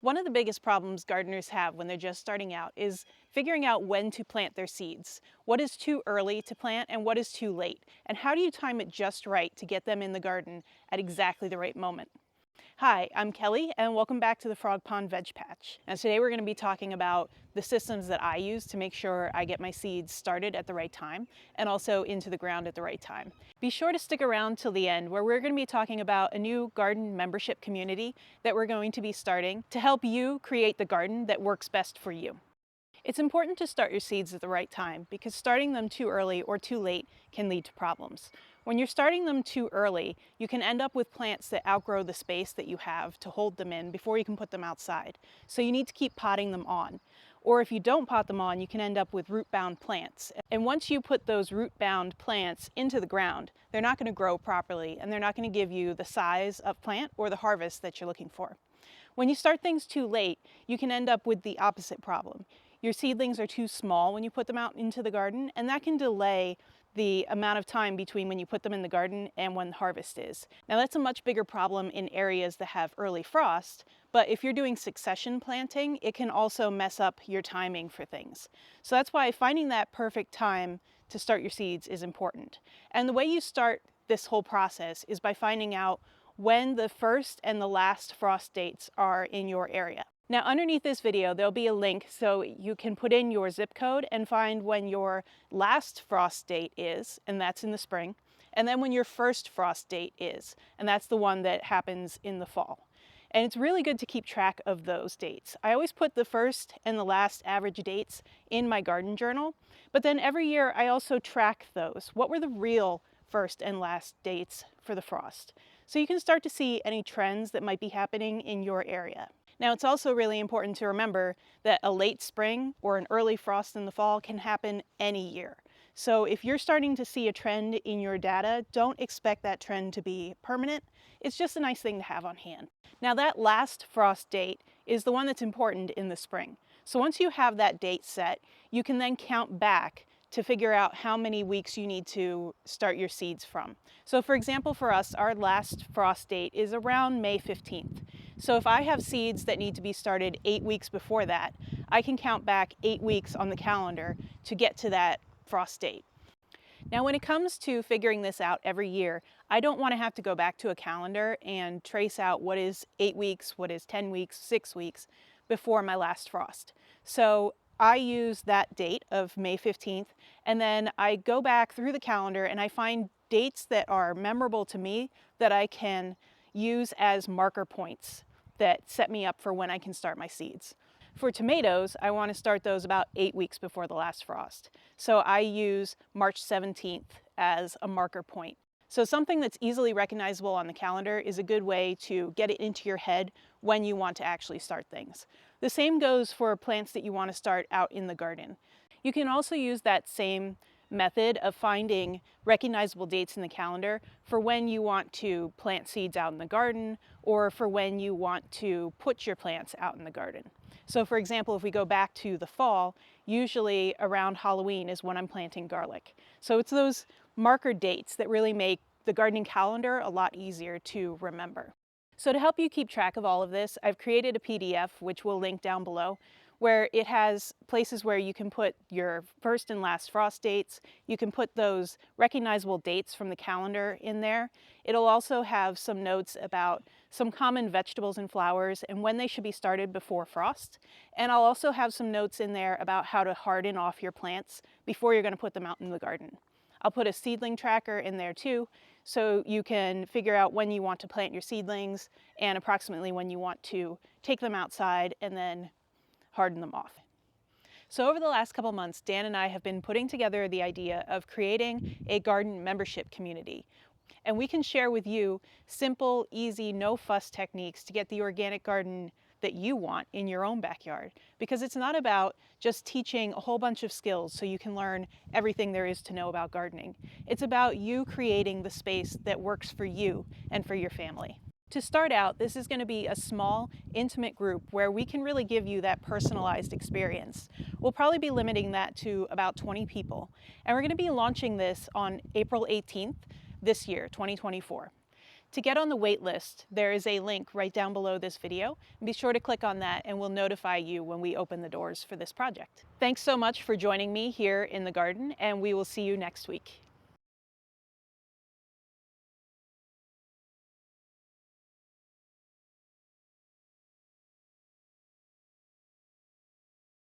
One of the biggest problems gardeners have when they're just starting out is figuring out when to plant their seeds. What is too early to plant and what is too late? And how do you time it just right to get them in the garden at exactly the right moment? Hi, I'm Kelly and welcome back to the Frog Pond Veg Patch. And today we're going to be talking about the systems that I use to make sure I get my seeds started at the right time and also into the ground at the right time. Be sure to stick around till the end where we're going to be talking about a new garden membership community that we're going to be starting to help you create the garden that works best for you. It's important to start your seeds at the right time because starting them too early or too late can lead to problems. When you're starting them too early, you can end up with plants that outgrow the space that you have to hold them in before you can put them outside. So you need to keep potting them on. Or if you don't pot them on, you can end up with root-bound plants. And once you put those root-bound plants into the ground, they're not going to grow properly and they're not going to give you the size of plant or the harvest that you're looking for. When you start things too late, you can end up with the opposite problem. Your seedlings are too small when you put them out into the garden, and that can delay the amount of time between when you put them in the garden and when harvest is. Now that's a much bigger problem in areas that have early frost, but if you're doing succession planting, it can also mess up your timing for things. So that's why finding that perfect time to start your seeds is important. And the way you start this whole process is by finding out when the first and the last frost dates are in your area. Now underneath this video there'll be a link so you can put in your zip code and find when your last frost date is, and that's in the spring, and then when your first frost date is, and that's the one that happens in the fall. And it's really good to keep track of those dates. I always put the first and the last average dates in my garden journal, but then every year I also track those. What were the real first and last dates for the frost? So you can start to see any trends that might be happening in your area. Now it's also really important to remember that a late spring or an early frost in the fall can happen any year. So if you're starting to see a trend in your data, don't expect that trend to be permanent. It's just a nice thing to have on hand. Now that last frost date is the one that's important in the spring. So once you have that date set, you can then count back to figure out how many weeks you need to start your seeds from. So for example, for us, our last frost date is around May 15th. So if I have seeds that need to be started 8 weeks before that, I can count back 8 weeks on the calendar to get to that frost date. Now when it comes to figuring this out every year, I don't want to have to go back to a calendar and trace out what is 8 weeks, what is 10 weeks, 6 weeks before my last frost. So I use that date of May 15th, and then I go back through the calendar and I find dates that are memorable to me that I can use as marker points that set me up for when I can start my seeds. For tomatoes, I want to start those about 8 weeks before the last frost. So I use March 17th as a marker point. So something that's easily recognizable on the calendar is a good way to get it into your head when you want to actually start things. The same goes for plants that you want to start out in the garden. You can also use that same method of finding recognizable dates in the calendar for when you want to plant seeds out in the garden or for when you want to put your plants out in the garden. So for example, if we go back to the fall, usually around Halloween is when I'm planting garlic. So it's those marker dates that really make the gardening calendar a lot easier to remember. So to help you keep track of all of this, I've created a PDF, which we'll link down below, where it has places where you can put your first and last frost dates. You can put those recognizable dates from the calendar in there. It'll also have some notes about some common vegetables and flowers and when they should be started before frost. And I'll also have some notes in there about how to harden off your plants before you're going to put them out in the garden. I'll put a seedling tracker in there too, so you can figure out when you want to plant your seedlings and approximately when you want to take them outside and then harden them off. So over the last couple months, Dan and I have been putting together the idea of creating a garden membership community. And we can share with you simple, easy, no-fuss techniques to get the organic garden that you want in your own backyard. Because it's not about just teaching a whole bunch of skills so you can learn everything there is to know about gardening. It's about you creating the space that works for you and for your family. To start out, this is going to be a small, intimate group where we can really give you that personalized experience. We'll probably be limiting that to about 20 people. And we're going to be launching this on April 18th this year, 2024. To get on the wait list, there is a link right down below this video. Be sure to click on that and we'll notify you when we open the doors for this project. Thanks so much for joining me here in the garden, and we will see you next week.